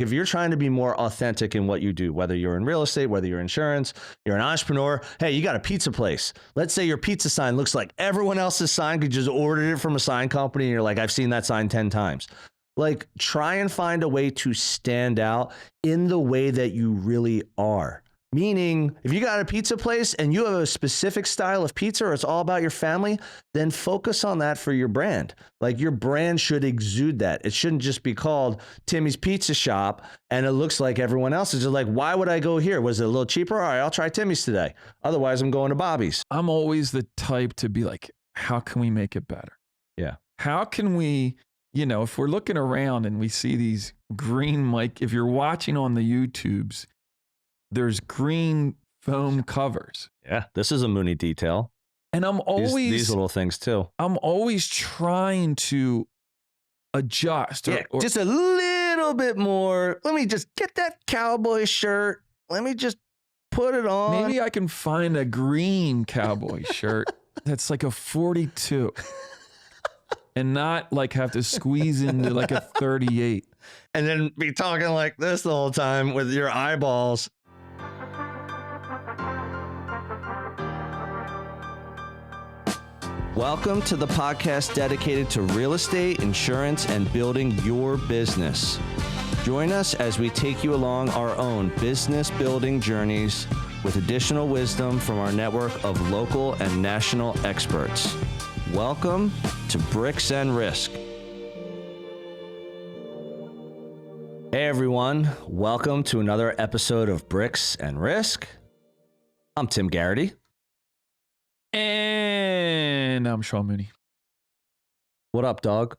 if you're trying to be more authentic in what you do, whether you're in real estate, whether you're insurance, you're an entrepreneur, hey, you got a pizza place. Let's say your pizza sign looks like everyone else's sign because you just ordered it from a sign company and you're like, I've seen that sign 10 times. Like, try and find a way to stand out in the way that you really are. Meaning, if you got a pizza place and you have a specific style of pizza or it's all about your family, then focus on that for your brand. Like, your brand should exude that. It shouldn't just be called Timmy's Pizza Shop and it looks like everyone else. It's just like, why would I go here? Was it a little cheaper? All right, I'll try Timmy's today. Otherwise, I'm going to Bobby's. I'm always the type to be like, how can we make it better? Yeah. How can we, if we're looking around and we see these green mic, if you're watching on the YouTubes, there's green foam covers. Yeah, this is a Mooney detail. And I'm always these little things too. I'm always trying to adjust. Or just a little bit more. Let me just get that cowboy shirt. Let me just put it on. Maybe I can find a green cowboy shirt that's like a 42 and not like have to squeeze into like a 38. And then be talking like this the whole time with your eyeballs. Welcome to the podcast dedicated to real estate, insurance, and building your business. Join us as we take you along our own business building journeys with additional wisdom from our network of local and national experts. Welcome to Bricks and Risk. Hey everyone, welcome to another episode of Bricks and Risk. I'm Tim Garrity. And I'm Sean Mooney. What up, dog?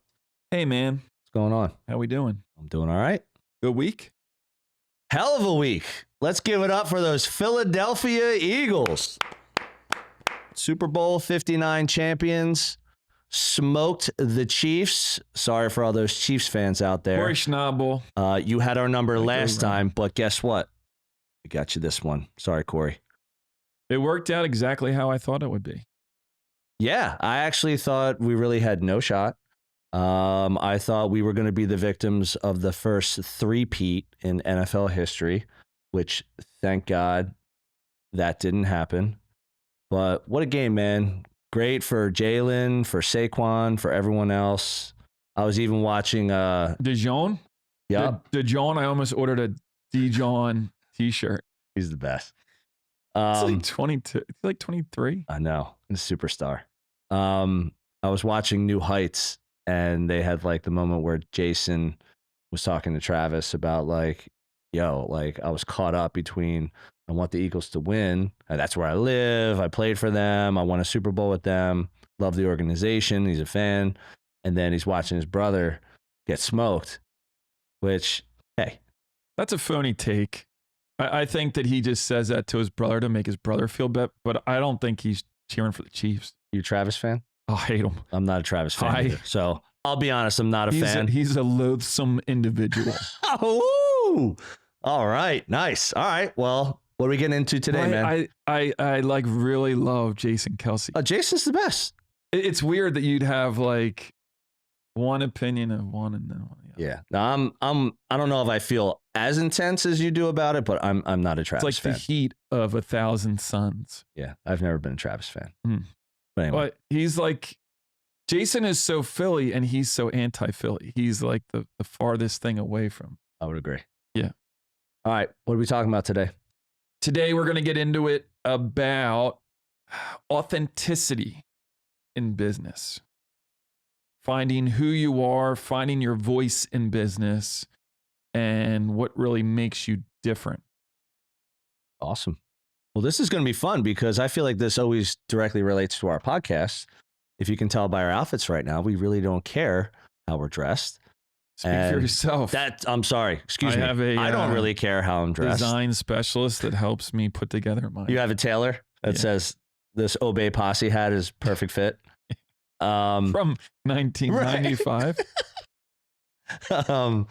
Hey, man. What's going on? How we doing? I'm doing all right. Good week? Hell of a week. Let's give it up for those Philadelphia Eagles. Super Bowl 59 champions. Smoked the Chiefs. Sorry for all those Chiefs fans out there. Corey Schnabel. You had our number last time, but guess what? We got you this one. Sorry, Corey. It worked out exactly how I thought it would be. Yeah, I actually thought we really had no shot. I thought we were going to be the victims of the first three-peat in NFL history, which, thank God, that didn't happen. But what a game, man. Great for Jalen, for Saquon, for everyone else. I was even watching... Dijon? Yeah. Dijon, I almost ordered a Dijon t-shirt. He's the best. It's like 22. It's like 23. I know. He's a superstar. I was watching New Heights, and they had like the moment where Jason was talking to Travis about like, yo, like I was caught up between I want the Eagles to win. And that's where I live. I played for them. I won a Super Bowl with them. Love the organization. He's a fan. And then he's watching his brother get smoked, which, hey. That's a phony take. I think that he just says that to his brother to make his brother feel better, but I don't think he's cheering for the Chiefs. You a Travis fan? I hate him. I'm not a Travis fan either. So I'll be honest, I'm not a fan. He's a loathsome individual. Oh, all right. Nice. All right. Well, what are we getting into today, man? I like really love Jason Kelsey. Jason's the best. It's weird that you'd have like one opinion of one and then one. Yeah. No, I don't know if I feel as intense as you do about it, but I'm not a Travis fan. It's like the heat of 1,000 suns. Yeah. I've never been a Travis fan. But anyway. But he's like, Jason is so Philly and he's so anti-Philly. He's like the farthest thing away from. I would agree. Yeah. All right. What are we talking about today? Today we're going to get into it about authenticity in business. Finding who you are, finding your voice in business, and what really makes you different. Awesome. Well, this is going to be fun because I feel like this always directly relates to our podcast. If you can tell by our outfits right now, we really don't care how we're dressed. Speak for yourself. I'm sorry. Excuse me. I don't really care how I'm dressed. Design specialist that helps me put together my. You have a tailor that says this Obey Posse hat is perfect fit. From 1995. Right.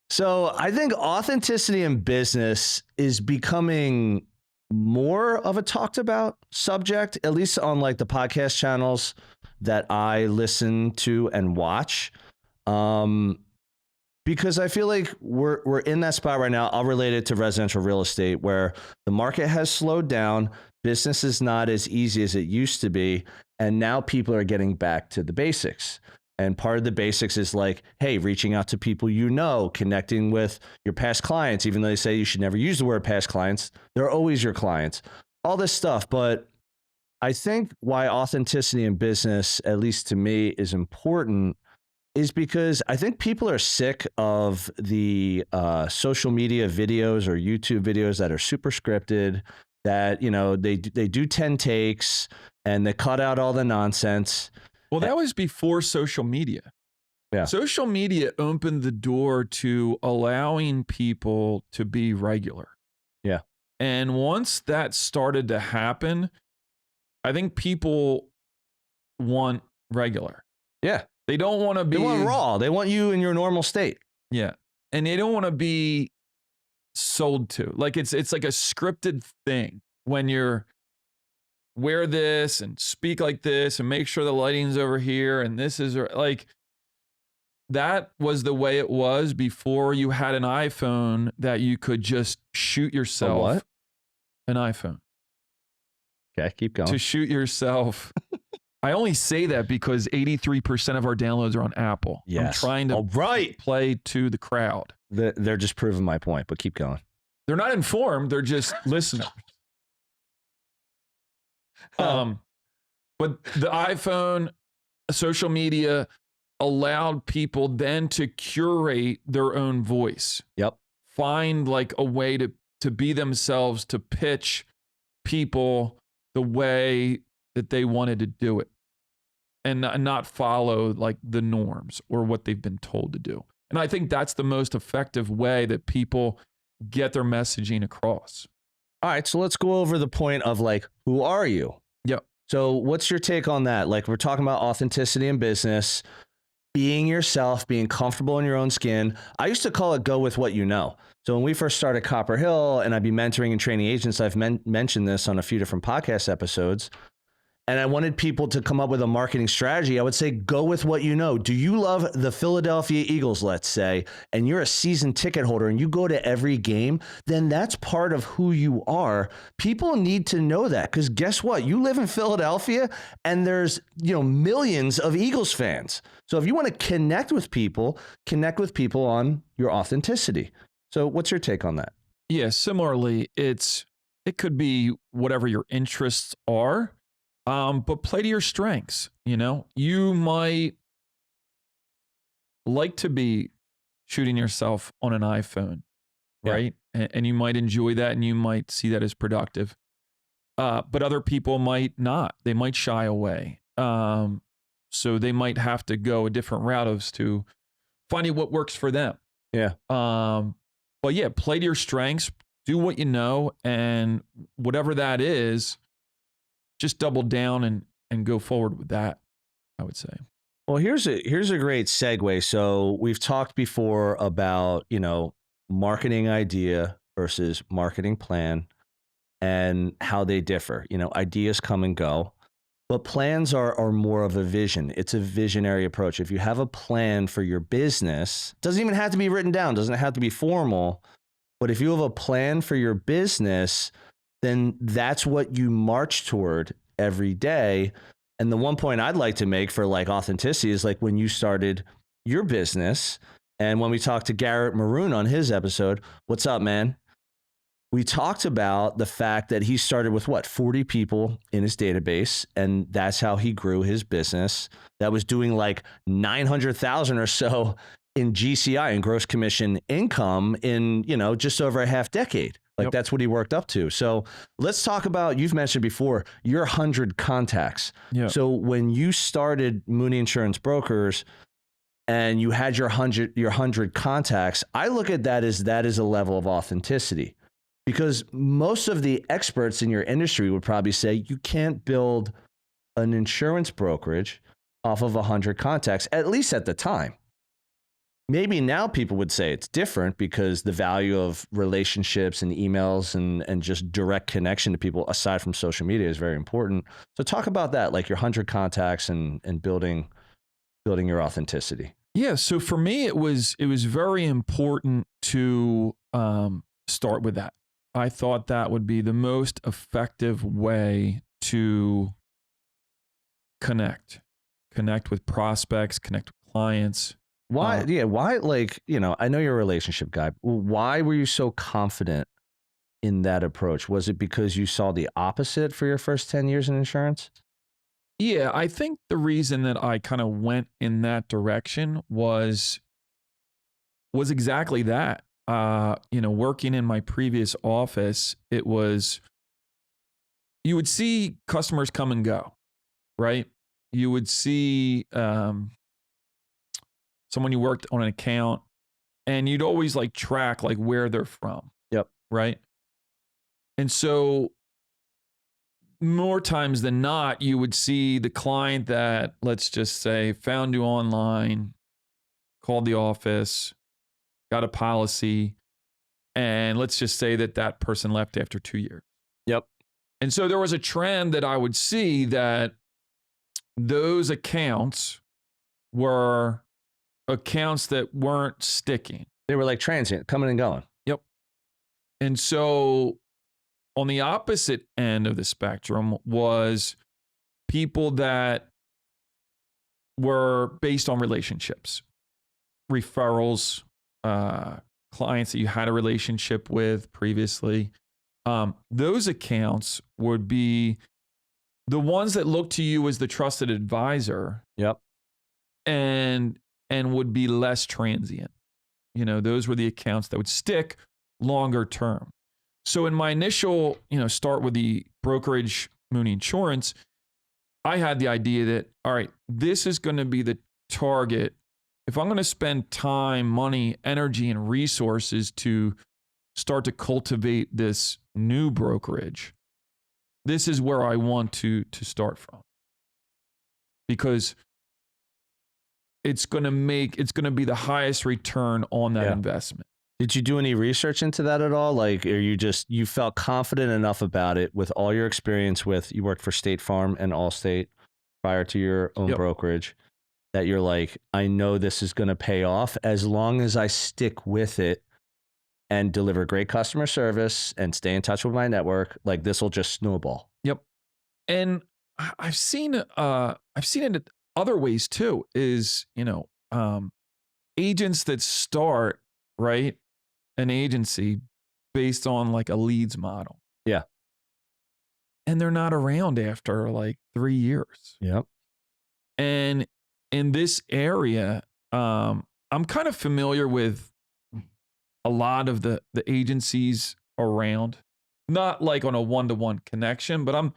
So I think authenticity in business is becoming more of a talked about subject, at least on like the podcast channels that I listen to and watch. Because I feel like we're in that spot right now. I'll relate it to residential real estate where the market has slowed down. Business is not as easy as it used to be. And now people are getting back to the basics. And part of the basics is like, hey, reaching out to people you know, connecting with your past clients, even though they say you should never use the word past clients. They're always your clients, all this stuff. But I think why authenticity in business, at least to me, is important is because I think people are sick of the social media videos or YouTube videos that are super scripted, that, you know, they do 10 takes and they cut out all the nonsense. Well, that was before social media. Yeah. Social media opened the door to allowing people to be regular. Yeah. And once that started to happen, I think people want regular. Yeah. They don't want to be. They want raw. They want you in your normal state. Yeah. And they don't want to be sold to. Like it's like a scripted thing when you're wear this and speak like this and make sure the lighting's over here and this is like that was the way it was before you had an iPhone that you could just shoot yourself. What? An iPhone. Okay, keep going. To shoot yourself. I only say that because 83% of our downloads are on Apple. Yes. I'm trying to play to the crowd. They're just proving my point, but keep going. They're not informed. They're just listeners. But the iPhone, social media allowed people then to curate their own voice. Yep. Find like a way to be themselves, to pitch people the way that they wanted to do it and not follow like the norms or what they've been told to do. And I think that's the most effective way that people get their messaging across. All right, so let's go over the point of like, who are you? Yep. So what's your take on that? Like, we're talking about authenticity in business, being yourself, being comfortable in your own skin. I used to call it go with what you know. So when we first started Copper Hill and I'd be mentoring and training agents, I've mentioned this on a few different podcast episodes, and I wanted people to come up with a marketing strategy, I would say, go with what you know. Do you love the Philadelphia Eagles, let's say, and you're a season ticket holder and you go to every game, then that's part of who you are. People need to know that because guess what? You live in Philadelphia and there's, millions of Eagles fans. So if you want to connect with people on your authenticity. So what's your take on that? Yeah, similarly, it could be whatever your interests are. But play to your strengths. You might like to be shooting yourself on an iPhone, right? And you might enjoy that and you might see that as productive. But other people might not. They might shy away. So they might have to go a different route as to finding what works for them. Yeah. But yeah, play to your strengths, do what you know, and whatever that is, just double down and go forward with that, I would say. Well, here's a great segue. So we've talked before about, marketing idea versus marketing plan and how they differ. Ideas come and go, but plans are more of a vision. It's a visionary approach. If you have a plan for your business, doesn't even have to be written down, doesn't have to be formal, but if you have a plan for your business, then that's what you march toward every day. And the one point I'd like to make for like authenticity is like when you started your business and when we talked to Garrett Maroon on his episode, what's up, man? We talked about the fact that he started with 40 people in his database. And that's how he grew his business. That was doing like 900,000 or so in GCI and gross commission income in, just over a half decade. Like that's what he worked up to. So let's talk about, you've mentioned before, your 100 contacts. Yep. So when you started Mooney Insurance Brokers and you had your 100 contacts, I look at that as a level of authenticity because most of the experts in your industry would probably say you can't build an insurance brokerage off of 100 contacts, at least at the time. Maybe now people would say it's different because the value of relationships and emails and just direct connection to people aside from social media is very important. So talk about that, like your 100 contacts and building your authenticity. Yeah. So for me, it was very important to start with that. I thought that would be the most effective way to connect, connect with prospects, connect with clients. Why? Uh, Yeah. Why? Like, I know you're a relationship guy. Why were you so confident in that approach? Was it because you saw the opposite for your first 10 years in insurance? yeah, I think the reason that I kind of went in that direction was exactly that. Working in my previous office, it was you would see customers come and go, right? You would see someone you worked on an account, and you'd always like track like where they're from, Yep. right? And so more times than not, you would see the client that, let's just say, found you online, called the office, got a policy, and let's just say that that person left after 2 years. Yep. And so there was a trend that I would see that those accounts were accounts that weren't sticking. They were like transient, coming and going. Yep. And so on the opposite end of the spectrum was people that were based on relationships, referrals, clients that you had a relationship with previously. Those accounts would be the ones that look to you as the trusted advisor Yep. and would be less transient. Those were the accounts that would stick longer term. So in my initial, start with the brokerage Mooney Insurance, I had the idea that, all right, this is going to be the target. If I'm going to spend time, money, energy, and resources to start to cultivate this new brokerage, this is where I want to start from. Because it's going to be the highest return on that investment. Did you do any research into that at all? Like, or you felt confident enough about it with all your experience you worked for State Farm and Allstate prior to your own brokerage, that you're like, I know this is going to pay off as long as I stick with it and deliver great customer service and stay in touch with my network, like this will just snowball. Yep. And I've seen it other ways too, is, agents that start, right, an agency based on like a leads model. Yeah. And they're not around after like 3 years. Yep. And in this area, I'm kind of familiar with a lot of the agencies around, not like on a one-to-one connection, but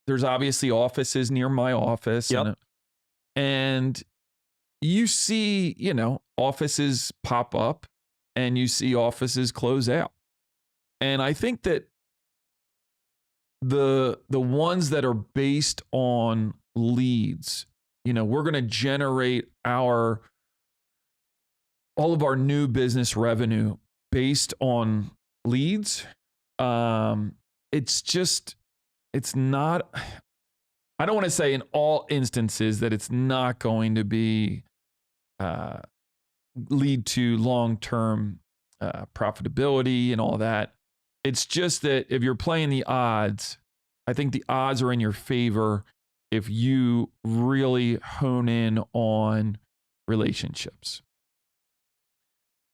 there's obviously offices near my office. Yep. And you see, offices pop up and you see offices close out. And I think that the ones that are based on leads, we're going to generate all of our new business revenue based on leads. It's not, I don't want to say in all instances that it's not going to be lead to long-term profitability and all that. It's just that if you're playing the odds, I think the odds are in your favor if you really hone in on relationships.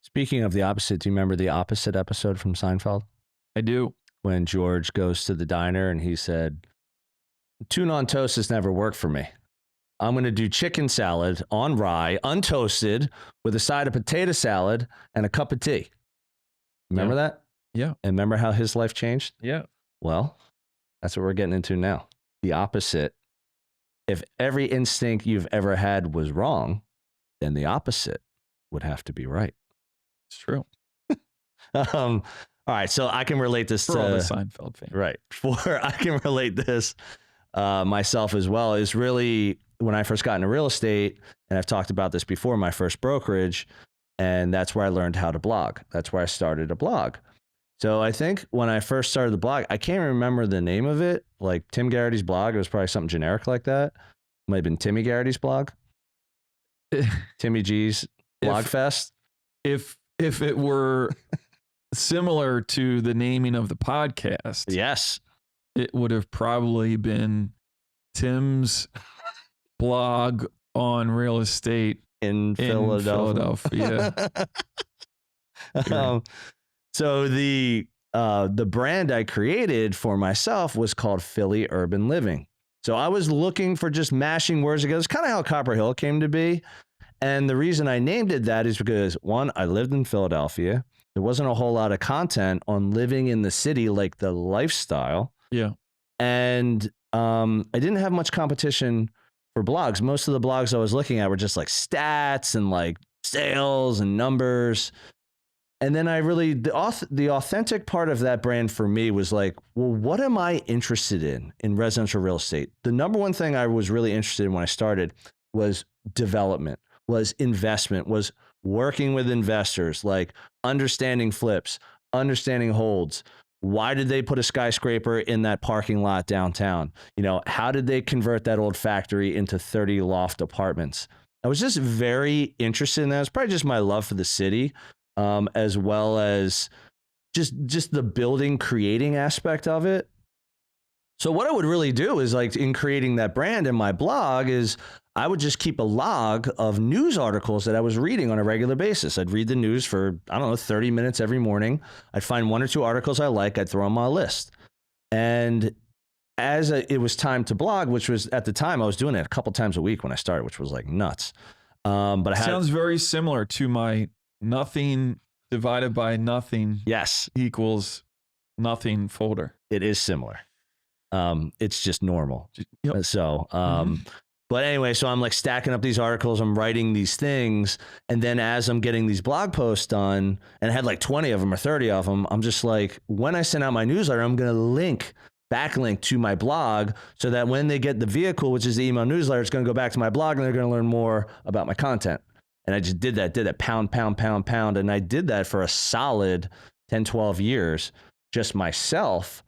Speaking of the opposite, do you remember the opposite episode from Seinfeld? I do. When George goes to the diner and he said, tuna on toast has never worked for me. I'm going to do chicken salad on rye, untoasted, with a side of potato salad and a cup of tea. Remember that? Yeah. And remember how his life changed? Yeah. Well, that's what we're getting into now. The opposite. If every instinct you've ever had was wrong, then the opposite would have to be right. It's true. All right, so I can relate this for to all the Seinfeld fans. Right. I can relate this myself as well. Is really when I first got into real estate, and I've talked about this before, my first brokerage, and that's where I learned how to blog. That's where I started a blog. So I think when I first started the blog, I can't remember the name of it, like Tim Garrity's blog. It was probably something generic like that. Might have been Timmy Garrity's blog. Timmy G's Blogfest. If it were similar to the naming of the podcast, Yes. it would have probably been Tim's blog on real estate In Philadelphia. So the brand I created for myself was called Philly Urban Living. So I was looking for just mashing words together. It's kind of how Copper Hill came to be. And the reason I named it that is because, one, I lived in Philadelphia. There wasn't a whole lot of content on living in the city, like the lifestyle. Yeah. And I didn't have much competition for blogs. Most of the blogs I was looking at were just like stats and like sales and numbers. And then the authentic part of that brand for me was like, well, what am I interested in residential real estate? The number one thing I was really interested in when I started was development, was investment, was working with investors, like understanding flips, understanding holds. Why did they put a skyscraper in that parking lot downtown? You know, how did they convert that old factory into 30 loft apartments? I was just very interested in that. It's probably just my love for the city, as well as just the building, creating aspect of it. So what I would really do is, like, in creating that brand in my blog, is I would just keep a log of news articles that I was reading on a regular basis. I'd read the news for, I don't know, 30 minutes every morning. I'd find one or two articles I like, I'd throw on my list. And as it was time to blog, which was at the time, I was doing it a couple times a week when I started, which was like nuts. But Sounds very similar to my nothing divided by nothing yes, equals nothing folder. it is similar. It's just normal. Yep. So, but anyway, so I'm like stacking up these articles, I'm writing these things. And then as I'm getting these blog posts done, and I had like 20 of them or 30 of them, I'm just like, when I send out my newsletter, I'm going to backlink to my blog so that when they get the vehicle, which is the email newsletter, it's going to go back to my blog and they're going to learn more about my content. And I just did that pound. And I did that for a solid 10, 12 years, just myself.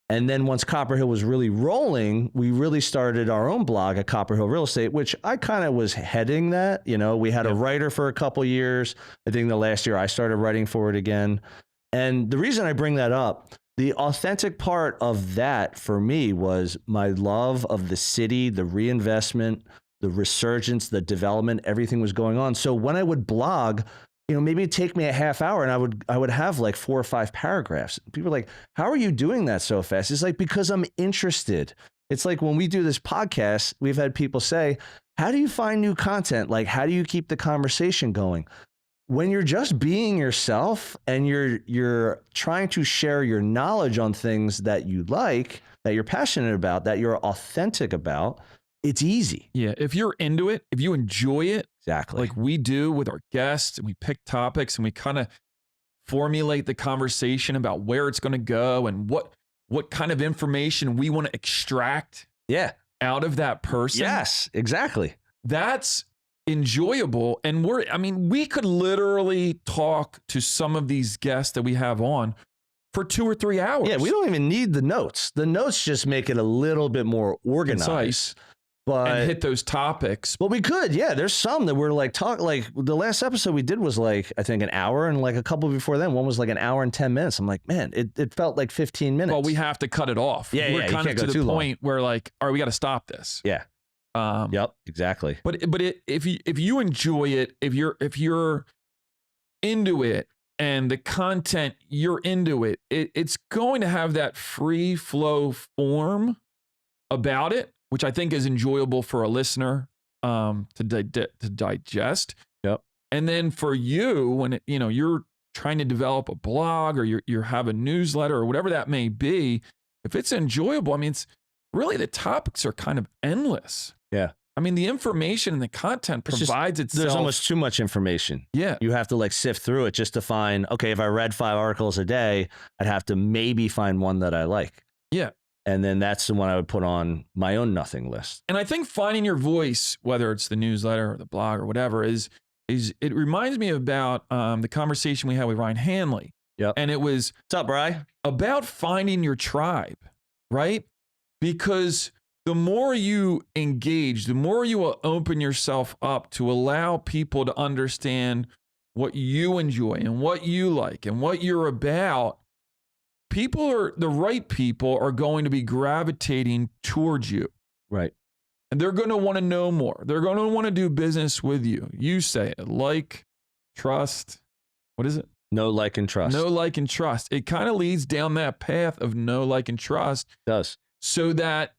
And then once Copper Hill was really rolling, we really started our own blog at Copper Hill Real Estate, which I kind of was heading that. You know, we had a writer for a couple years. I think the last year I started writing for it again. And the reason I bring that up, the authentic part of that for me was my love of the city, the reinvestment, the resurgence, the development, everything was going on. So when I would blog, you know, maybe it'd take me a half hour and I would have like 4 or 5 paragraphs. People are like, how are you doing that so fast? It's like, because I'm interested. It's like when we do this podcast, we've had people say, how do you find new content? Like, how do you keep the conversation going? When you're just being yourself and you're trying to share your knowledge on things that you like, that you're passionate about, that you're authentic about, it's easy. Yeah. If you're into it, if you enjoy it, Exactly. like we do with our guests, and we pick topics and we kind of formulate the conversation about where it's going to go and what kind of information we want to extract out of that person. Yes, exactly. That's enjoyable. And we could literally talk to some of these guests that we have on for 2 or 3 hours. Yeah, we don't even need the notes. The notes just make it a little bit more organized. Concise. But and hit those topics. But we could, yeah. There's some that were like the last episode we did was like, I think an hour, and like a couple before then, one was like an hour and 10 mints. I'm like, man, it felt like 15 minutes. Well, we have to cut it off. Yeah, We're kind of to the point where like, all right, we got to stop this. Yeah. Yep, exactly. But if you enjoy it, if you're into it and the content you're into it, it's going to have that free flow form about it, which I think is enjoyable for a listener to digest. Yep. And then for you, when you're trying to develop a blog or you have a newsletter or whatever that may be, if it's enjoyable, I mean, it's really, the topics are kind of endless. Yeah. I mean, the information and the content provides itself. There's almost too much information. Yeah. You have to like sift through it just to find, okay, if I read 5 articles a day, I'd have to maybe find one that I like. Yeah. And then that's the one I would put on my own nothing list. And I think finding your voice, whether it's the newsletter or the blog or whatever, is it reminds me about the conversation we had with Ryan Hanley. Yep. And it was, what's up, Bri? About finding your tribe, right? Because the more you engage, the more you will open yourself up to allow people to understand what you enjoy and what you like and what you're about, the right people are going to be gravitating towards you. Right. And they're going to want to know more. They're going to want to do business with you. You say it, like, trust. What is it? Know, like, and trust. Know, like, and trust. It kind of leads down that path of know, like, and trust. It does. So that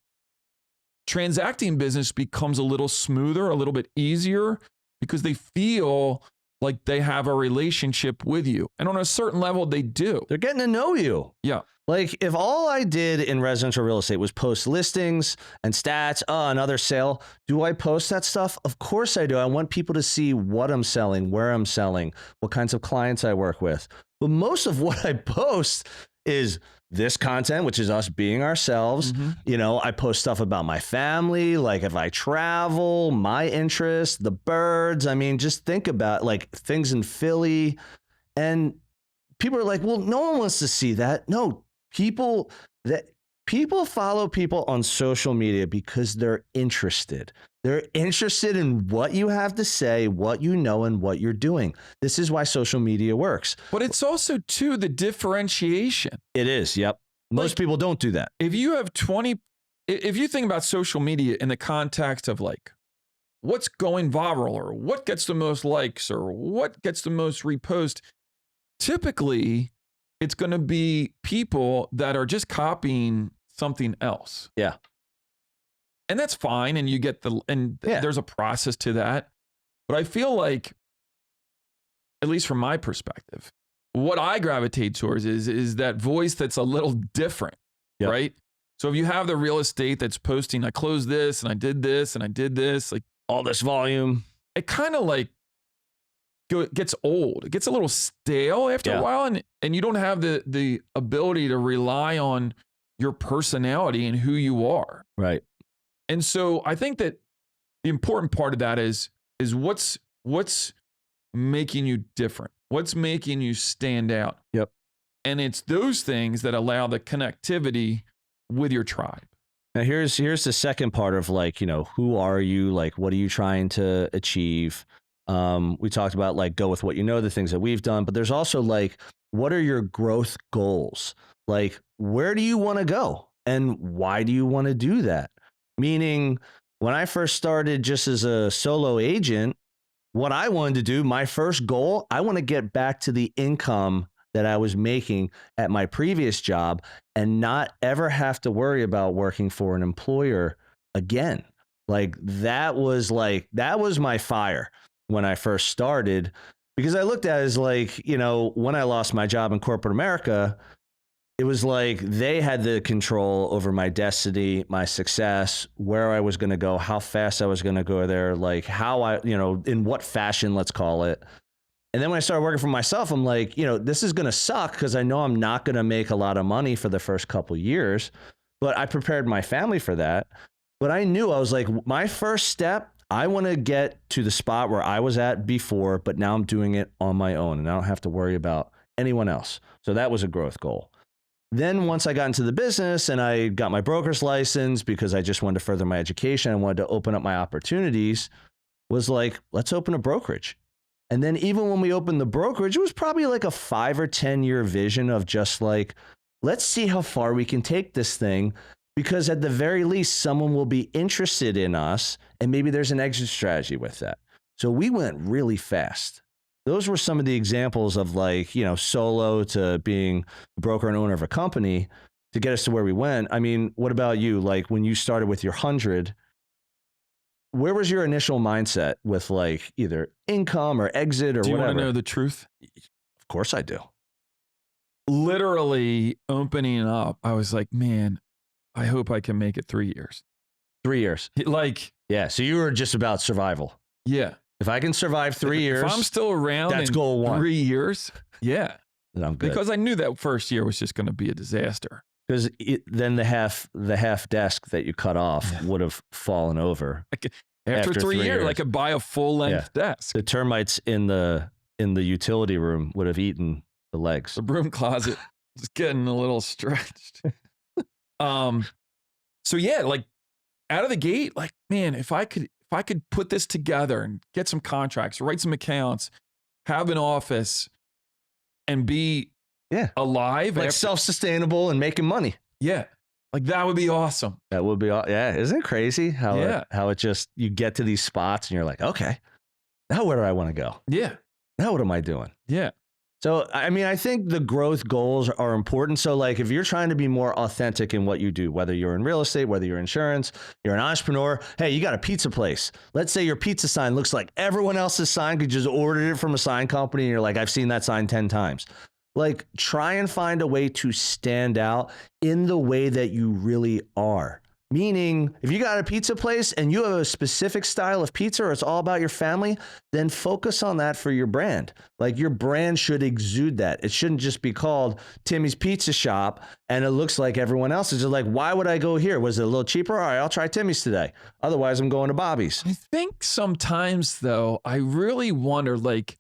transacting business becomes a little smoother, a little bit easier, because they feel like they have a relationship with you. And on a certain level, they do. They're getting to know you. Yeah. Like, if all I did in residential real estate was post listings and stats, another sale, do I post that stuff? Of course I do. I want people to see what I'm selling, where I'm selling, what kinds of clients I work with. But most of what I post is this content, which is us being ourselves. I post stuff about my family, like if I travel, my interests, the birds. I mean, just think about like things in Philly. And people are like, well, no one wants to see that. No, people follow people on social media because they're interested. They're interested in what you have to say, what you know, and what you're doing. This is why social media works. But it's also, too, the differentiation. It is, yep. Most people don't do that. If you have if you think about social media in the context of like, what's going viral or what gets the most likes or what gets the most repost, typically it's going to be people that are just copying something else. Yeah. And that's fine. And you get there's a process to that. But I feel like, at least from my perspective, what I gravitate towards is that voice that's a little different, right? So if you have the real estate that's posting, I closed this and I did this and I did this, like all this volume, it kind of like gets old. It gets a little stale after a while, and you don't have the ability to rely on your personality and who you are. Right. And so I think that the important part of that is what's making you different? What's making you stand out? Yep. And it's those things that allow the connectivity with your tribe. Now here's the second part of like, who are you? Like, what are you trying to achieve? We talked about like, go with what you know, the things that we've done, but there's also like, what are your growth goals? Like, where do you want to go? And why do you want to do that? Meaning, when I first started just as a solo agent, what I wanted to do, my first goal, I want to get back to the income that I was making at my previous job and not ever have to worry about working for an employer again. That was my fire when I first started, because I looked at it as like, when I lost my job in corporate America, it was like they had the control over my destiny, my success, where I was going to go, how fast I was going to go there, like how I, in what fashion, let's call it. And then when I started working for myself, I'm like, this is going to suck because I know I'm not going to make a lot of money for the first couple of years, but I prepared my family for that. But I knew, I was like, my first step, I want to get to the spot where I was at before, but now I'm doing it on my own and I don't have to worry about anyone else. So that was a growth goal. Then once I got into the business and I got my broker's license because I just wanted to further my education, I wanted to open up my opportunities, was like, let's open a brokerage. And then even when we opened the brokerage, it was probably like a 5 or 10 year vision of just like, let's see how far we can take this thing, because at the very least, someone will be interested in us and maybe there's an exit strategy with that. So we went really fast. Those were some of the examples of like, solo to being a broker and owner of a company to get us to where we went. I mean, what about you? Like when you started with your 100, where was your initial mindset with like either income or exit or whatever? Do you want to know the truth? Of course I do. Literally opening up, I was like, man, I hope I can make it 3 years. 3 years. Like, yeah. So you were just about survival. Yeah. If I can survive 3 years, if I'm still around, that's in goal 1. 3 years. Yeah. Then I'm good. Because I knew that first year was just going to be a disaster. Because then the half desk that you cut off would have fallen over. After 3 years, I could buy a full length desk. The termites in the utility room would have eaten the legs. The broom closet is getting a little stretched. So yeah, like out of the gate, like, man, if I could put this together and get some contracts, write some accounts, have an office, and be alive, like self-sustainable and making money. Yeah, like that would be awesome. That would be, yeah. Isn't it crazy how it just, you get to these spots and you're like, okay, now where do I want to go? Yeah. Now what am I doing? Yeah. So, I mean, I think the growth goals are important. So, like, if you're trying to be more authentic in what you do, whether you're in real estate, whether you're insurance, you're an entrepreneur, hey, you got a pizza place. Let's say your pizza sign looks like everyone else's sign, you just ordered it from a sign company and you're like, I've seen that sign 10 times. Like, try and find a way to stand out in the way that you really are. Meaning, if you got a pizza place and you have a specific style of pizza or it's all about your family, then focus on that for your brand. Like, your brand should exude that. It shouldn't just be called Timmy's Pizza Shop and it looks like everyone else's. Just like, why would I go here? Was it a little cheaper? All right, I'll try Timmy's today. Otherwise, I'm going to Bobby's. I think sometimes, though, I really wonder, like,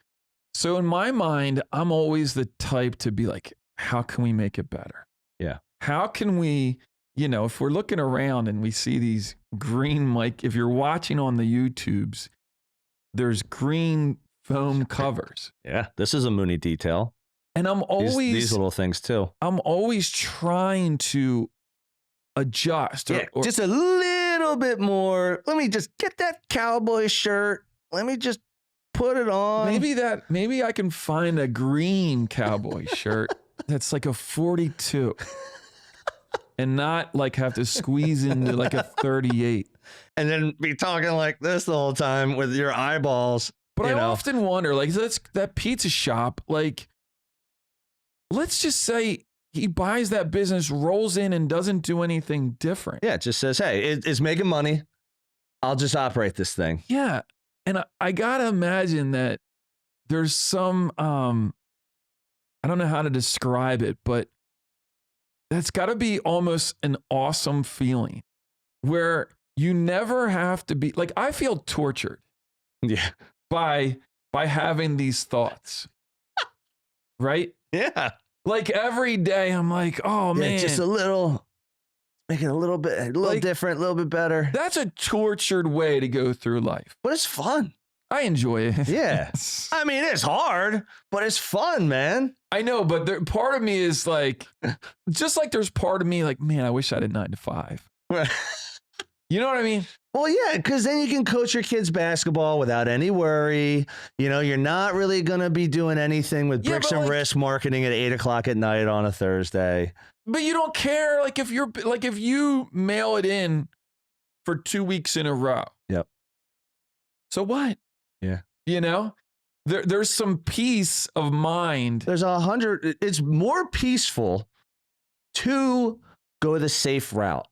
so in my mind, I'm always the type to be like, how can we make it better? Yeah. How can we... You know, if we're looking around and we see these green mic, if you're watching on the YouTubes, there's green foam covers. Yeah, this is a Mooney detail. And I'm always... These little things too. I'm always trying to adjust. Or just a little bit more. Let me just get that cowboy shirt. Let me just put it on. Maybe I can find a green cowboy shirt that's like a 42. And not like have to squeeze into like a 38. And then be talking like this the whole time with your eyeballs. But I often wonder, like, that pizza shop, like, let's just say he buys that business, rolls in and doesn't do anything different. Yeah, it just says, hey, it's making money. I'll just operate this thing. Yeah. And I got to imagine that there's some, I don't know how to describe it, but that's got to be almost an awesome feeling where you never have to be like, I feel tortured by having these thoughts. Right? Yeah. Like every day I'm like, oh man, just make it a little different, a little bit better. That's a tortured way to go through life. But it's fun. I enjoy it. Yeah. I mean, it's hard, but it's fun, man. I know, but part of me is like, just like there's part of me like, man, I wish I had 9 to 5. You know what I mean? Well, yeah, because then you can coach your kids basketball without any worry. You know, you're not really going to be doing anything with bricks and wrist marketing at 8 o'clock at night on a Thursday. But you don't care. Like if you mail it in for 2 weeks in a row. Yep. So what? Yeah. You know, there's some peace of mind. There's 100. It's more peaceful to go the safe route.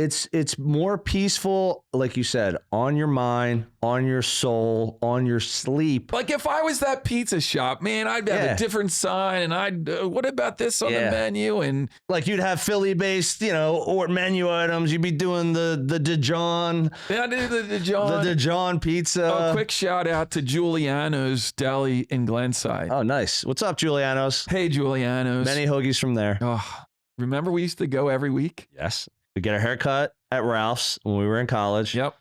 It's more peaceful, like you said, on your mind, on your soul, on your sleep. Like if I was that pizza shop, man, I'd have a different sign, and what about this on the menu? And like you'd have Philly-based, or menu items. You'd be doing the Dijon. Yeah, I do the Dijon. The Dijon pizza. A quick shout out to Giuliano's Deli in Glenside. Oh, nice. What's up, Giuliano's? Hey, Giuliano's. Many hoagies from there. Oh, remember we used to go every week? Yes. We get a haircut at Ralph's when we were in college. Yep.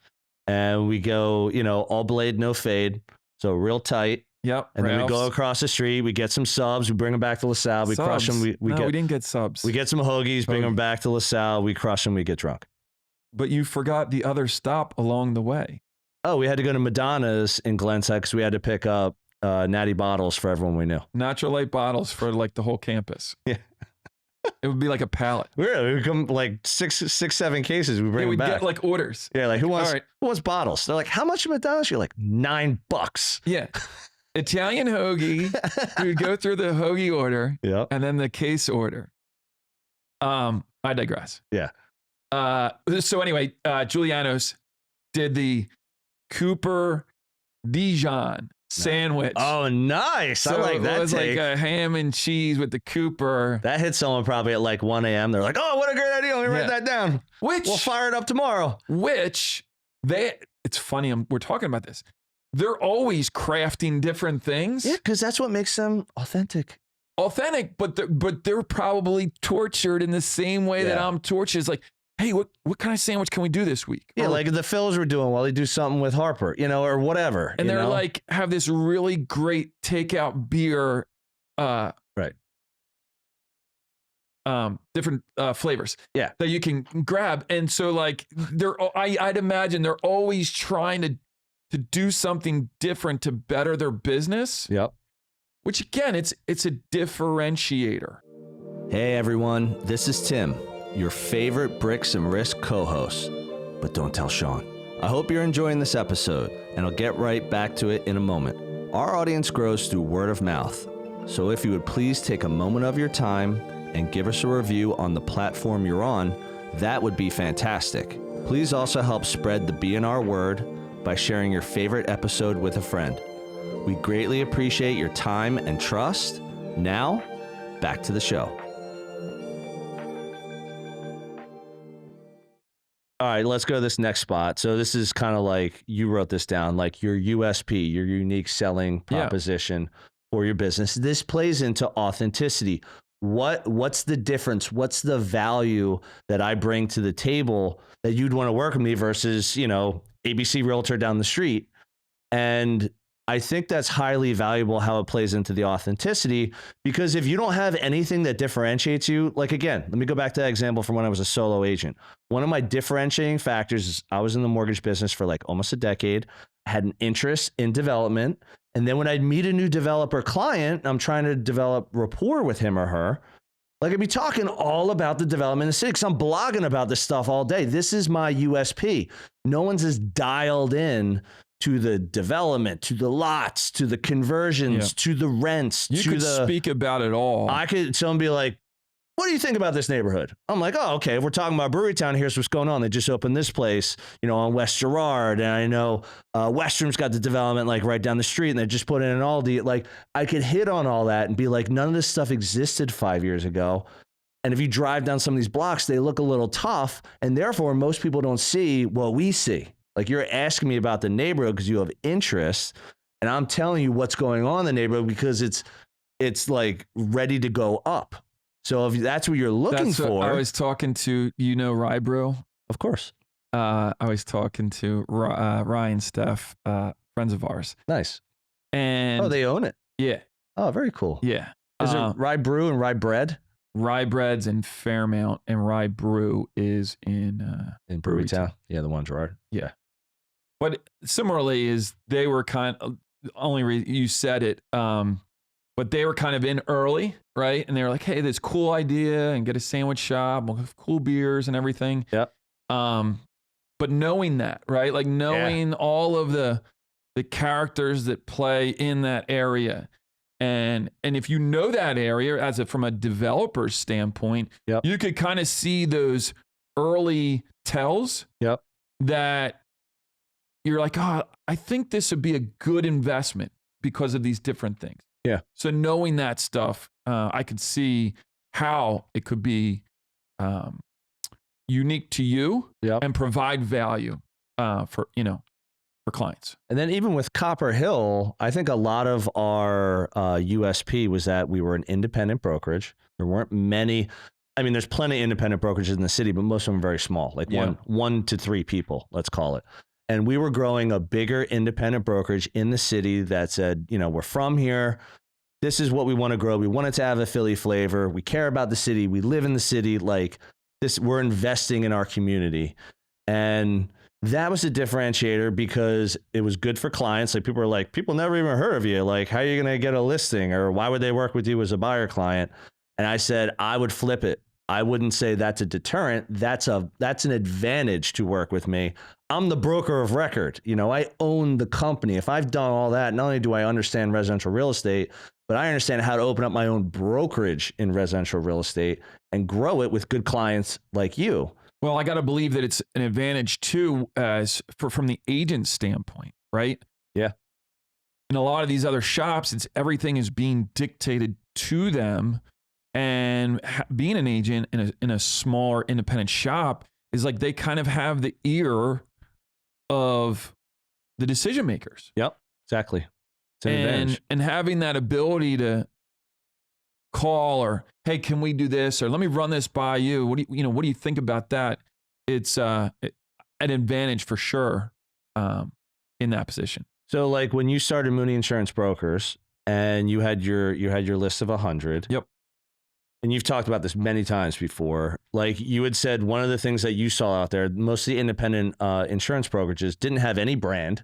And we go, all blade, no fade. So real tight. Yep. And then we go across the street. We get some subs. We bring them back to LaSalle. We crush them. We didn't get subs. We get some hoagies, bring them back to LaSalle. We crush them. We get drunk. But you forgot the other stop along the way. Oh, we had to go to Madonna's in Glenside because we had to pick up natty bottles for everyone we knew. Natural light bottles for like the whole campus. Yeah. It would be like a pallet. Really? We would come like 7 cases. We bring them back. We'd get like orders. Yeah, like who wants bottles? They're like, how much at McDonald's? You're like, $9. Yeah. Italian hoagie. We would go through the hoagie order. Yeah. And then the case order. I digress. Yeah. So anyway, Giuliano's did the Cooper Dijon sandwich. Oh, nice. So I like that. It was like a ham and cheese with the Cooper. That hit someone probably at like 1 a.m. They're like, oh, what a great idea. Let me write that down. We'll fire it up tomorrow. It's funny. We're talking about this. They're always crafting different things. Yeah, because that's what makes them authentic. But they're probably tortured in the same way that I'm tortured. It's like, hey, what kind of sandwich can we do this week? Yeah, Or- like the Phils were doing while they do something with Harper, or whatever. and they're know? like, have this really great takeout beer, Right. different flavors, Yeah. that you can grab. And so like I'd imagine they're always trying to do something different to better their business. Yep. Which again, it's a differentiator. Hey everyone, this is Tim, your favorite Bricks and Risk co-host. But don't tell Sean. I hope you're enjoying this episode, and I'll get right back to it in a moment. Our audience grows through word of mouth, so if you would please take a moment of your time and give us a review on the platform you're on, that would be fantastic. Please also help spread the B&R word by sharing your favorite episode with a friend. We greatly appreciate your time and trust. Now, back to the show. All right, let's go to this next spot. So this is kind of like, you wrote this down, like your USP, your unique selling proposition for your business. This plays into authenticity. What's the difference? What's the value that I bring to the table that you'd want to work with me versus, ABC Realtor down the street? And I think that's highly valuable how it plays into the authenticity, because if you don't have anything that differentiates you, like, again, let me go back to that example from when I was a solo agent. One of my differentiating factors is I was in the mortgage business for like almost a decade. I had an interest in development. And then when I'd meet a new developer client, I'm trying to develop rapport with him or her. Like, I'd be talking all about the development in the city because I'm blogging about this stuff all day. This is my USP. No one's as dialed in to the development, to the lots, to the conversions, to the rents. You could speak about it all. Someone be like, what do you think about this neighborhood? I'm like, oh, okay. If we're talking about Brewery Town, here's what's going on. They just opened this place, on West Girard. And I know Westrum's got the development like right down the street, and they just put in an Aldi. Like, I could hit on all that and be like, none of this stuff existed 5 years ago. And if you drive down some of these blocks, they look a little tough. And therefore, most people don't see what we see. Like, you're asking me about the neighborhood because you have interest, and I'm telling you what's going on in the neighborhood because it's like ready to go up. So if that's what you're looking for. I was talking to, Rye Brew? Of course. I was talking to Ryan, Steph, friends of ours. Nice. And they own it. Yeah. Oh, very cool. Yeah. Is it Rye Brew and Rye Bread? Rye Bread's in Fairmount, and Rye Brew is in Brewery Town. Yeah, the one Girard. Yeah. But similarly, is they were kind of, you said it, but they were kind of in early, right? And they were like, hey, this cool idea, and get a sandwich shop, we'll have cool beers and everything. Yep. But knowing that, right? Like knowing all of the characters that play in that area. And if you know that area from a developer's standpoint, you could kind of see those early tells that you're like, oh, I think this would be a good investment because of these different things. Yeah. So knowing that stuff, I could see how it could be unique to you and provide value for clients. And then even with Copper Hill, I think a lot of our USP was that we were an independent brokerage. There weren't many. I mean, there's plenty of independent brokerages in the city, but most of them are very small, like one to three people, let's call it. And we were growing a bigger independent brokerage in the city that said, we're from here. This is what we want to grow. We want it to have a Philly flavor. We care about the city. We live in the city. Like this, we're investing in our community. And that was a differentiator because it was good for clients. Like people were like, people never even heard of you. Like, how are you going to get a listing? Or why would they work with you as a buyer client? And I said, I would flip it. I wouldn't say that's a deterrent. That's an advantage to work with me. I'm the broker of record. I own the company. If I've done all that, not only do I understand residential real estate, but I understand how to open up my own brokerage in residential real estate and grow it with good clients like you. Well, I got to believe that it's an advantage too, from the agent standpoint, right? Yeah. In a lot of these other shops, everything is being dictated to them. And being an agent in a smaller independent shop is like they kind of have the ear of the decision makers. Yep, exactly. It's an advantage. And having that ability to call or, hey, can we do this? Or let me run this by you. What do you think about that? it's an advantage for sure in that position. So like when you started Mooney Insurance Brokers and you had your list of 100. Yep. And you've talked about this many times before. Like you had said, one of the things that you saw out there, most of the independent insurance brokerages didn't have any brand,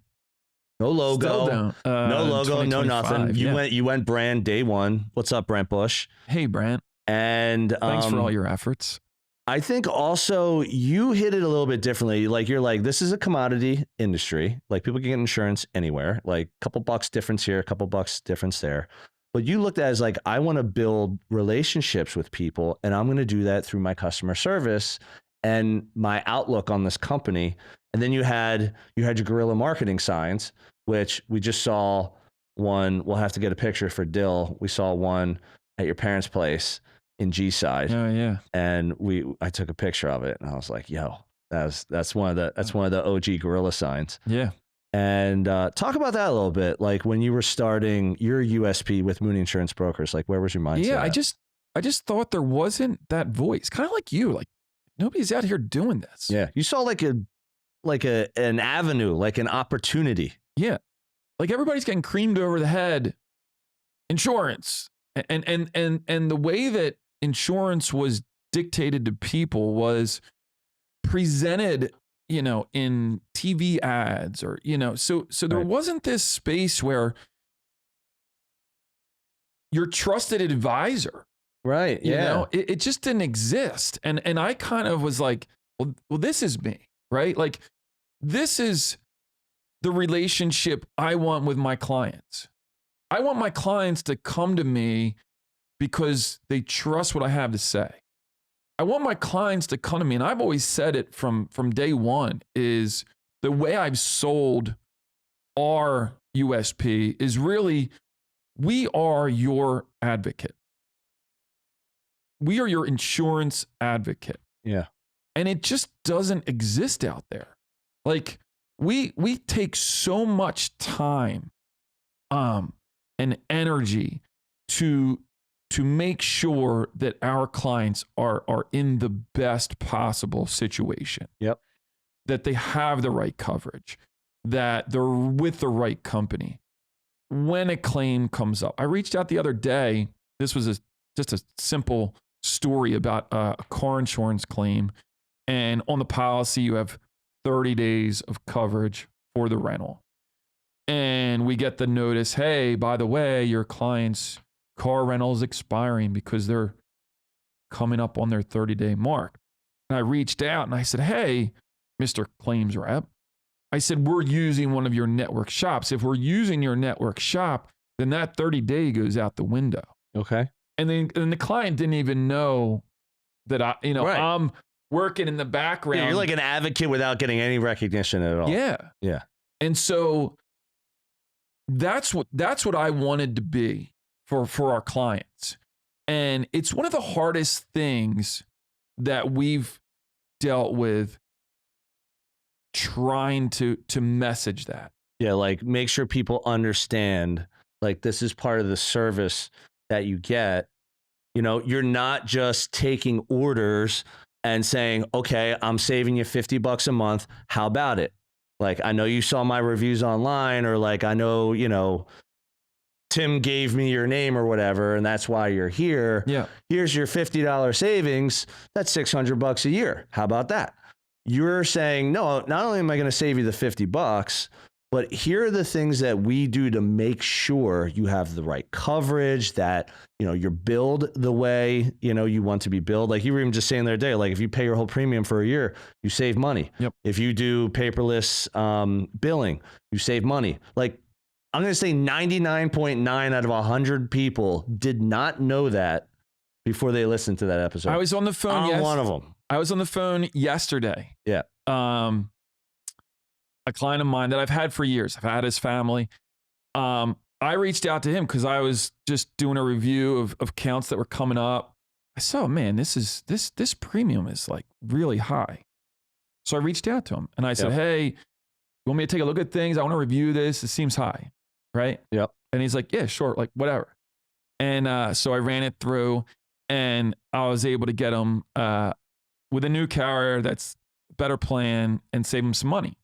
no logo, Still don't. no logo, no nothing. Yeah. You went brand day one. What's up, Brent Bush? Hey, Brent. And Thanks for all your efforts. I think also you hit it a little bit differently. Like you're like, this is a commodity industry. Like people can get insurance anywhere. Like a couple bucks difference here, a couple bucks difference there. But you looked at it as like, I want to build relationships with people, and I'm going to do that through my customer service and my outlook on this company. And then you had your guerrilla marketing signs, which we just saw one. We'll have to get a picture for Dill. We saw one at your parents' place in G-Side. Oh yeah. And I took a picture of it, and I was like, yo, that's one of the OG guerrilla signs. Yeah. And talk about that a little bit. Like when you were starting your USP with Mooney Insurance Brokers, like where was your mindset? Yeah, at? I just thought there wasn't that voice. Kind of like you. Like nobody's out here doing this. Yeah. You saw like an avenue, like an opportunity. Yeah. Like everybody's getting creamed over the head. Insurance. And the way that insurance was dictated to people was presented, in TV ads or, so there Right. wasn't this space where your trusted advisor, Right. you Yeah. know, it just didn't exist. And I kind of was like, well, this is me, right? Like this is the relationship I want with my clients. I want my clients to come to me because they trust what I have to say. I want my clients to come to me, and I've always said it from day one, is the way I've sold our USP is really, we are your advocate. We are your insurance advocate. Yeah. And it just doesn't exist out there. Like we take so much time and energy to make sure that our clients are in the best possible situation. Yep. That they have the right coverage, that they're with the right company. When a claim comes up, I reached out the other day. This was just a simple story about a car insurance claim. And on the policy, you have 30 days of coverage for the rental. And we get the notice, hey, by the way, your client's car rental is expiring because they're coming up on their 30-day mark. And I reached out and I said, hey, Mr. Claims Rep, I said, we're using one of your network shops. If we're using your network shop, then that 30-day goes out the window. Okay. And the client didn't even know that Right. I'm working in the background. Yeah, you're like an advocate without getting any recognition at all. Yeah. Yeah. And so that's what I wanted to be for our clients. And it's one of the hardest things that we've dealt with trying to message that. Yeah, like make sure people understand like this is part of the service that you get. You're not just taking orders and saying, okay, I'm saving you $50 a month. How about it? Like, I know you saw my reviews online, or like, I know, Tim gave me your name or whatever, and that's why you're here. Yeah. Here's your $50 savings. That's $600 a year. How about that? You're saying, no, not only am I going to save you the $50, but here are the things that we do to make sure you have the right coverage, that, you're billed the way, you want to be billed. Like you were even just saying the other day, like if you pay your whole premium for a year, you save money. Yep. If you do paperless billing, you save money. Like I'm going to say 99.9 out of 100 people did not know that before they listened to that episode. I was on the phone. I'm one of them. I was on the phone yesterday. Yeah. A client of mine that I've had for years. I've had his family. I reached out to him because I was just doing a review of accounts that were coming up. I saw, man, this premium is like really high. So I reached out to him and I said, Yep. hey, you want me to take a look at things? I want to review this. It seems high, right? Yep. And he's like, yeah, sure, like whatever. And so I ran it through and I was able to get him with a new carrier that's better plan and save him some money.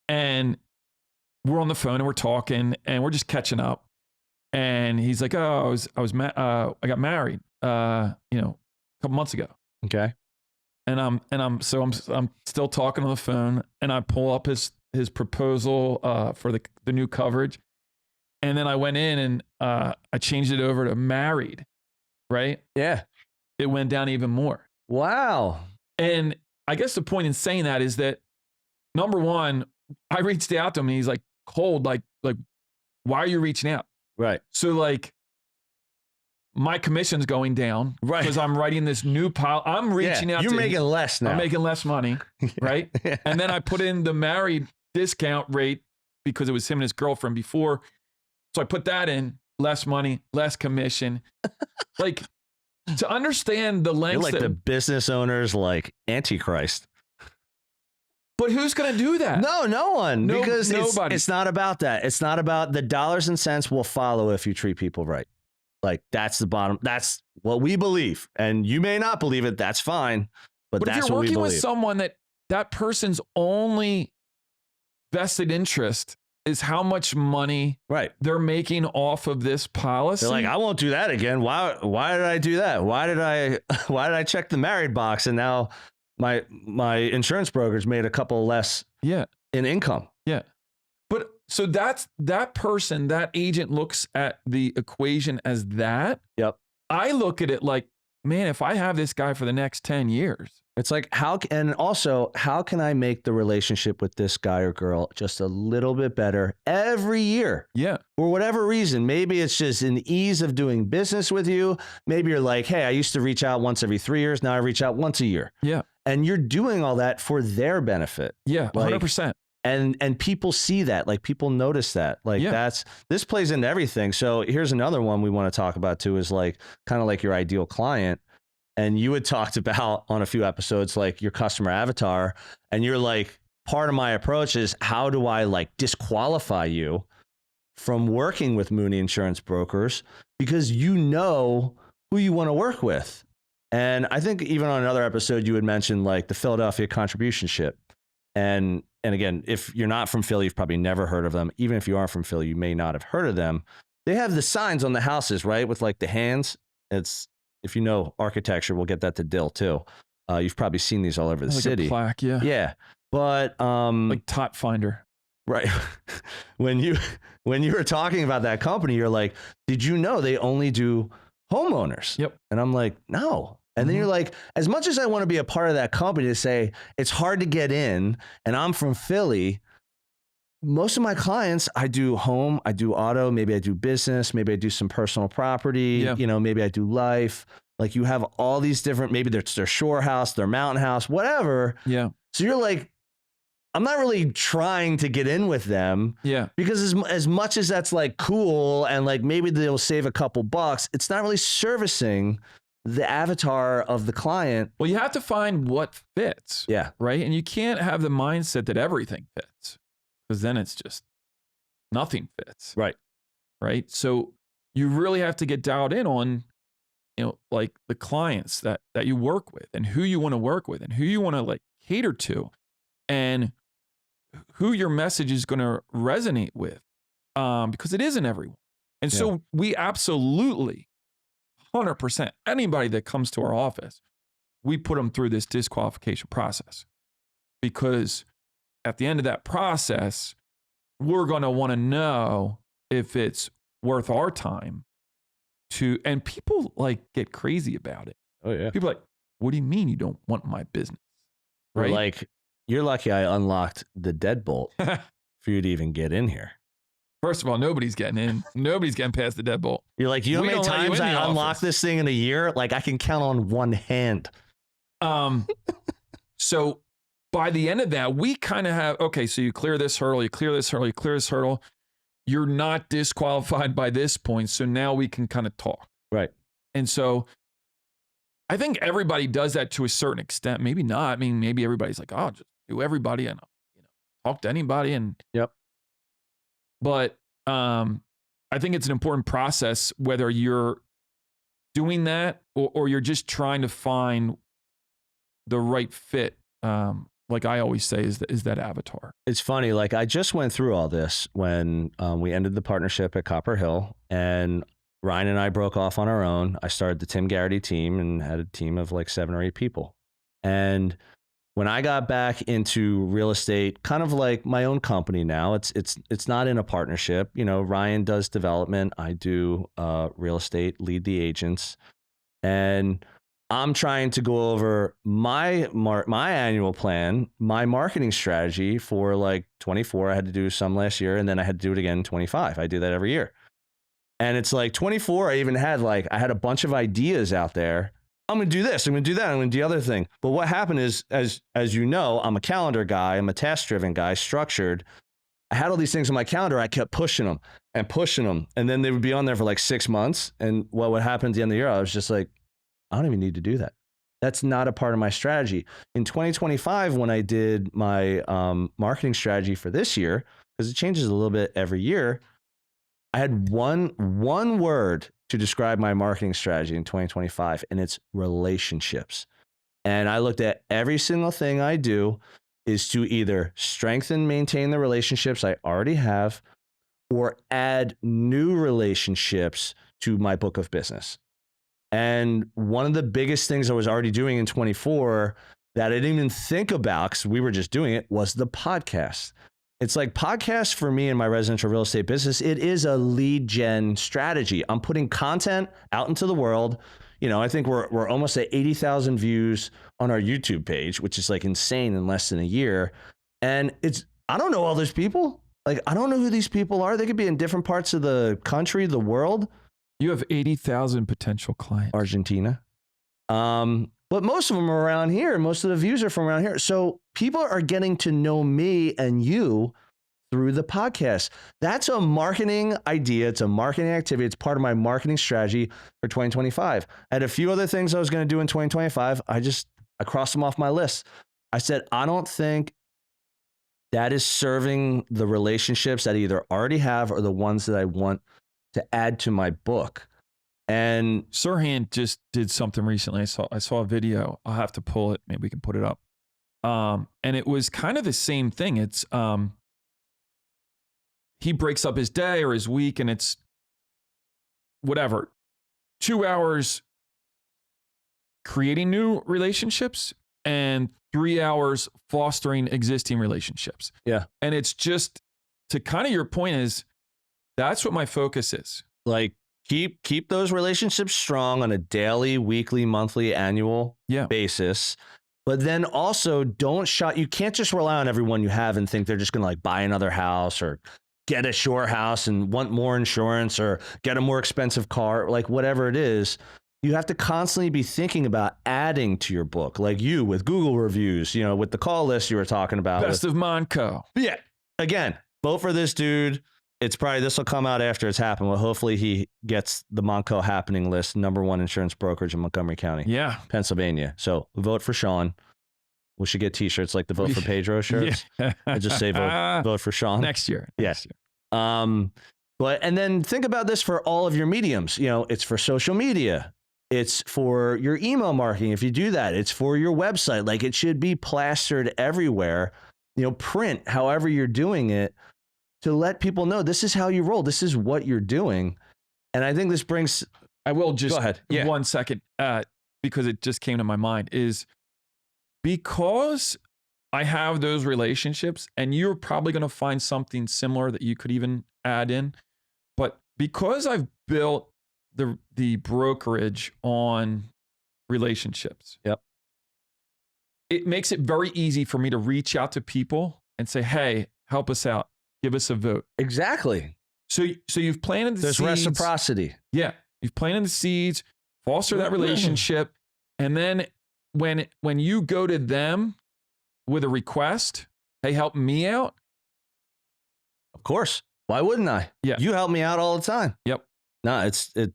And we're on the phone and we're talking and we're just catching up. And he's like, "Oh, I got married, a couple months ago." Okay. And I'm still talking on the phone, and I pull up his proposal for the new coverage, and then I went in and I changed it over to married, right? Yeah. It went down even more. Wow. And I guess the point in saying that is that, number one, I reached out to him and he's like cold, like why are you reaching out? Right. So like my commission's going down because I'm writing this new pile. I'm reaching out. You're making less now. I'm making less money, right? Yeah. And then I put in the married discount rate because it was him and his girlfriend before. So I put that in, less money, less commission. Like, to understand the lengths. You're like the business owner's like antichrist. But who's going to do that? No one. Because nobody. It's not about that. It's not about the dollars and cents will follow if you treat people right. Like, that's the bottom. That's what we believe. And you may not believe it. That's fine. But that's if you're what we working believe. with someone that person's only vested interest is how much money they're making off of this policy. They're like, I won't do that again. Why did I do that? Why did I check the married box and now my insurance broker's made a couple less in income? Yeah. But so that person, that agent looks at the equation as that. Yep. I look at it like, man, if I have this guy for the next 10 years. It's like, how can I make the relationship with this guy or girl just a little bit better every year? Yeah. For whatever reason. Maybe it's just an ease of doing business with you. Maybe you're like, hey, I used to reach out once every 3 years. Now I reach out once a year. Yeah. And you're doing all that for their benefit. Yeah, 100%. And people see that, like people notice that, like this plays into everything. So here's another one we want to talk about too, is like kind of like your ideal client. And you had talked about on a few episodes, like your customer avatar, and you're like, part of my approach is how do I like disqualify you from working with Mooney insurance brokers because you know who you want to work with. And I think even on another episode, you had mentioned like the Philadelphia contribution ship. And again, if you're not from Philly, you've probably never heard of them. Even if you are from Philly, you may not have heard of them. They have the signs on the houses, right? With like the hands. If you know architecture, we'll get that to Dill too. You've probably seen these all over the city. A plaque, yeah. Yeah. But like Tot Finder. Right. when you were talking about that company, you're like, did you know they only do homeowners? Yep. And I'm like, no. And then you're like, as much as I want to be a part of that company to say it's hard to get in and I'm from Philly, most of my clients, I do home, I do auto, maybe I do business, maybe I do some personal property, maybe I do life. Like you have all these different, maybe it's their shore house, their mountain house, whatever. Yeah. So you're like, I'm not really trying to get in with them. Yeah. Because as much as that's like cool and like maybe they'll save a couple bucks, it's not really servicing the avatar of the client. Well, you have to find what fits. Yeah. Right. And you can't have the mindset that everything fits because then it's just nothing fits. Right. Right. So you really have to get dialed in on, like the clients that you work with and who you want to work with and who you want to like cater to and who your message is going to resonate with because it isn't everyone. And so we absolutely 100%. Anybody that comes to our office, we put them through this disqualification process because at the end of that process, we're going to want to know if it's worth our time and people like get crazy about it. Oh yeah. People are like, what do you mean you don't want my business? Right. Or like, you're lucky I unlocked the deadbolt for you to even get in here. First of all, nobody's getting in. Nobody's getting past the deadbolt. You're like, you know how many times I unlock this thing in a year? Like I can count on one hand. So by the end of that, we kind of have, okay, so you clear this hurdle, you clear this hurdle, you clear this hurdle. You're not disqualified by this point. So now we can kind of talk. Right. And so I think everybody does that to a certain extent. Maybe not. I mean, maybe everybody's like, oh, just do everybody and talk to anybody and But I think it's an important process, whether you're doing that or you're just trying to find the right fit like I always say, is that avatar. It's funny. Like I just went through all this when we ended the partnership at Copper Hill, and Ryan and I broke off on our own. I started the Tim Garrity team and had a team of like 7 or 8 people. And when I got back into real estate, kind of like my own company now, it's not in a partnership. You know, Ryan does development, I do real estate, lead the agents, and I'm trying to go over my annual plan, my marketing strategy for like 24. I had to do some last year, and then I had to do it again in 25. I do that every year. And it's like 24, I even had I had a bunch of ideas out there. I'm going to do this, I'm going to do that, I'm going to do the other thing. But what happened is, as you know, I'm a calendar guy, I'm a task-driven guy, structured. I had all these things on my calendar. I kept pushing them. And then they would be on there for like 6 months. And what would happen at the end of the year, I was just like, I don't even need to do that. That's not a part of my strategy. In 2025, when I did my marketing strategy for this year, because it changes a little bit every year, I had one word to describe my marketing strategy in 2025, and it's relationships. And I looked at every single thing I do is to either strengthen, maintain the relationships I already have, or add new relationships to my book of business. And one of the biggest things I was already doing in 24 that I didn't even think about because we were just doing it was the podcast. It's like podcasts for me in my residential real estate business, it is a lead gen strategy. I'm putting content out into the world. You know, I think we're almost at 80,000 views on our YouTube page, which is like insane in less than a year. And I don't know all those people. Like, I don't know who these people are. They could be in different parts of the country, the world. You have 80,000 potential clients. Argentina. But most of them are around here. Most of the views are from around here. So people are getting to know me and you through the podcast. That's a marketing idea. It's a marketing activity. It's part of my marketing strategy for 2025. I had a few other things I was going to do in 2025. I crossed them off my list. I said, I don't think that is serving the relationships that I either already have or the ones that I want to add to my book. And Sirhan just did something recently. I saw a video. I'll have to pull it. Maybe we can put it up. And it was kind of the same thing. It's he breaks up his day or his week, and it's whatever, 2 hours creating new relationships and 3 hours fostering existing relationships. Yeah. And it's just, to kind of your point, is that's what my focus is. Like, keep those relationships strong on a daily, weekly, monthly, annual basis. But then also you can't just rely on everyone you have and think they're just going to like buy another house or get a short house and want more insurance or get a more expensive car, like whatever it is. You have to constantly be thinking about adding to your book, like you with Google reviews, you know, with the call list you were talking about. Best of Monco. Yeah. Again, vote for this dude. It's probably, this will come out after it's happened. Well, hopefully he gets the Monco happening list, #1 insurance brokerage in Montgomery County, Pennsylvania. So vote for Sean. We should get t-shirts like the Vote for Pedro shirts. I just say vote for Sean. Next year. Yes. And then think about this for all of your mediums. You know, it's for social media. It's for your email marketing. If you do that, it's for your website. Like, it should be plastered everywhere, you know, print, however you're doing it, to let people know this is how you roll. This is what you're doing. And I think this brings... I will just... Go ahead. 1 second, because it just came to my mind, is because I have those relationships, and you're probably going to find something similar that you could even add in, but because I've built the brokerage on relationships, it makes it very easy for me to reach out to people and say, hey, help us out. Give us a vote. Exactly. So you've planted the seeds. There's reciprocity. Yeah. You've planted the seeds, foster that relationship. And then when you go to them with a request, hey, help me out. Of course. Why wouldn't I? Yeah. You help me out all the time. Yep. No, it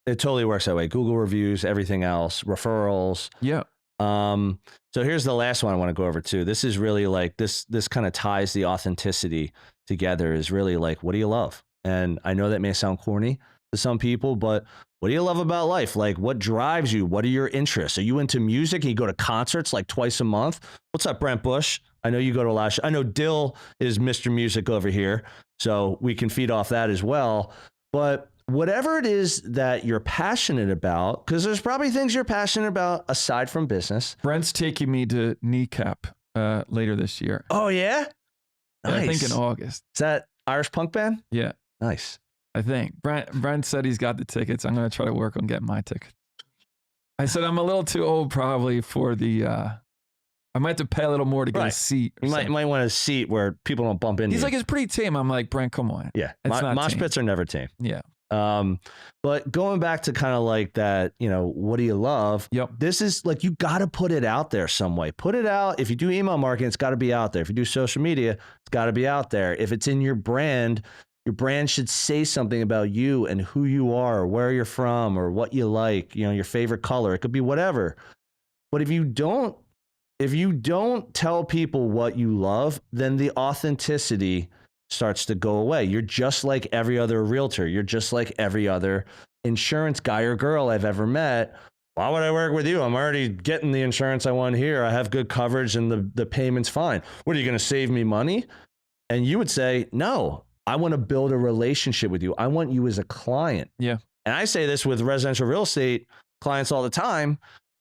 totally works that way. Google reviews, everything else, referrals. Yeah. So here's the last one I want to go over too. This is really like this kind of ties the authenticity together, is really like, what do you love? And I know that may sound corny. to some people, but what do you love about life? Like, what drives you? What are your interests? Are you into music and you go to concerts like twice a month? What's up, Brent Bush? I know you go to a lot. I know Dill is Mr. Music over here, so we can feed off that as well. But whatever it is that you're passionate about, because there's probably things you're passionate about aside from business. Brent's taking me to Kneecap later this year. Oh, yeah? Nice. I think in August. Is that Irish punk band? Yeah. Nice. I think. Brent said he's got the tickets. I'm going to try to work on getting my tickets. I said I'm a little too old probably for the, I might have to pay a little more to get a seat. You might want a seat where people don't bump into you. He's like, it's pretty tame. I'm like, Brent, come on. Yeah. It's not Mosh tame. pits are never tame. Yeah. But going back to kind of like that, what do you love? Yep. This is like, you got to put it out there some way. Put it out. If you do email marketing, it's got to be out there. If you do social media, it's got to be out there. If it's in your brand should say something about you and who you are, or where you're from, or what you like, your favorite color. It could be whatever. But if you don't tell people what you love, then the authenticity starts to go away. You're just like every other realtor. You're just like every other insurance guy or girl I've ever met. Why would I work with you? I'm already getting the insurance I want here. I have good coverage and the payment's fine. What, are you going to save me money? And you would say, no, I want to build a relationship with you. I want you as a client. Yeah. And I say this with residential real estate clients all the time.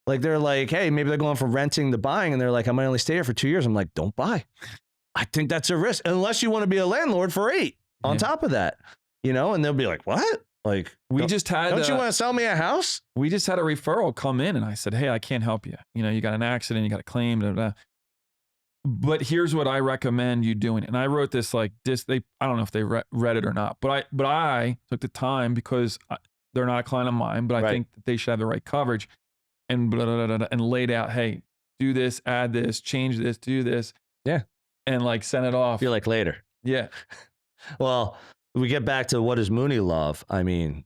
Like, they're like, hey, maybe they're going from renting to buying, and they're like, I might only stay here for 2 years. I'm like, don't buy. I think that's a risk, unless you want to be a landlord for 8 on top of that, and they'll be like, what? Like, don't you want to sell me a house? We just had a referral come in, and I said, hey, I can't help you. You got an accident, you got a claim, blah, blah. But here's what I recommend you doing. And I wrote this like this. I don't know if they read it or not, but I took the time because they're not a client of mine, but I think that they should have the right coverage, and blah, blah, blah, blah, and laid out, hey, do this, add this, change this, do this. Yeah. And like send it off. Feel like later. Yeah. Well, we get back to what does Mooney love? I mean,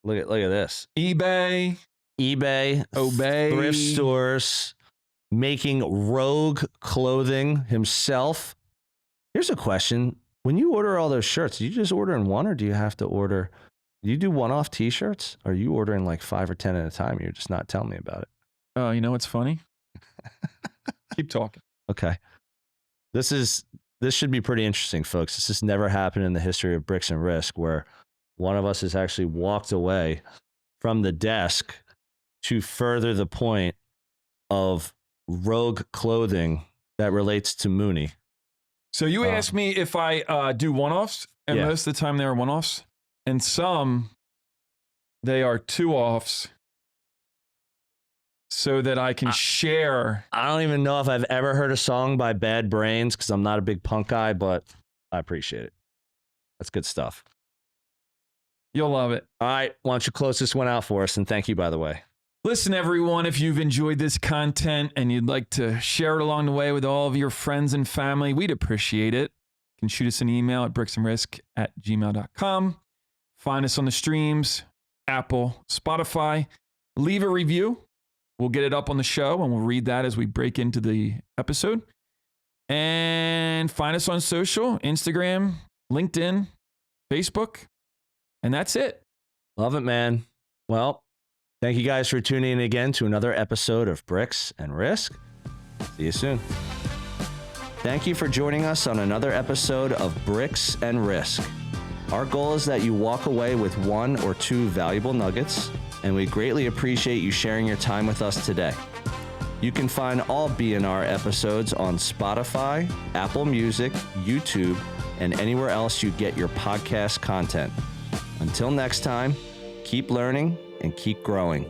look at this. eBay, Obey, thrift stores, making rogue clothing himself. Here's a question. When you order all those shirts, do you just order in one, or do you have to order? Do you do one-off t-shirts? Or are you ordering like 5 or 10 at a time? You're just not telling me about it. Oh, you know what's funny? Keep talking. Okay. This should be pretty interesting, folks. This has never happened in the history of Bricks and Risk, where one of us has actually walked away from the desk to further the point of rogue clothing that relates to Mooney. So you asked me if I do one-offs, and most of the time they are one-offs, and some they are two-offs, so that I can share. I don't even know if I've ever heard a song by Bad Brains, because I'm not a big punk guy, but I appreciate it. That's good stuff. You'll love it. All right. Why don't you close this one out for us? And thank you, by the way. Listen, everyone, if you've enjoyed this content and you'd like to share it along the way with all of your friends and family, we'd appreciate it. You can shoot us an email at bricksandrisk@gmail.com. Find us on the streams, Apple, Spotify. Leave a review. We'll get it up on the show, and we'll read that as we break into the episode. And find us on social, Instagram, LinkedIn, Facebook. And that's it. Love it, man. Well, thank you guys for tuning in again to another episode of Bricks and Risk. See you soon. Thank you for joining us on another episode of Bricks and Risk. Our goal is that you walk away with 1 or 2 valuable nuggets, and we greatly appreciate you sharing your time with us today. You can find all BNR episodes on Spotify, Apple Music, YouTube, and anywhere else you get your podcast content. Until next time, keep learning and keep growing.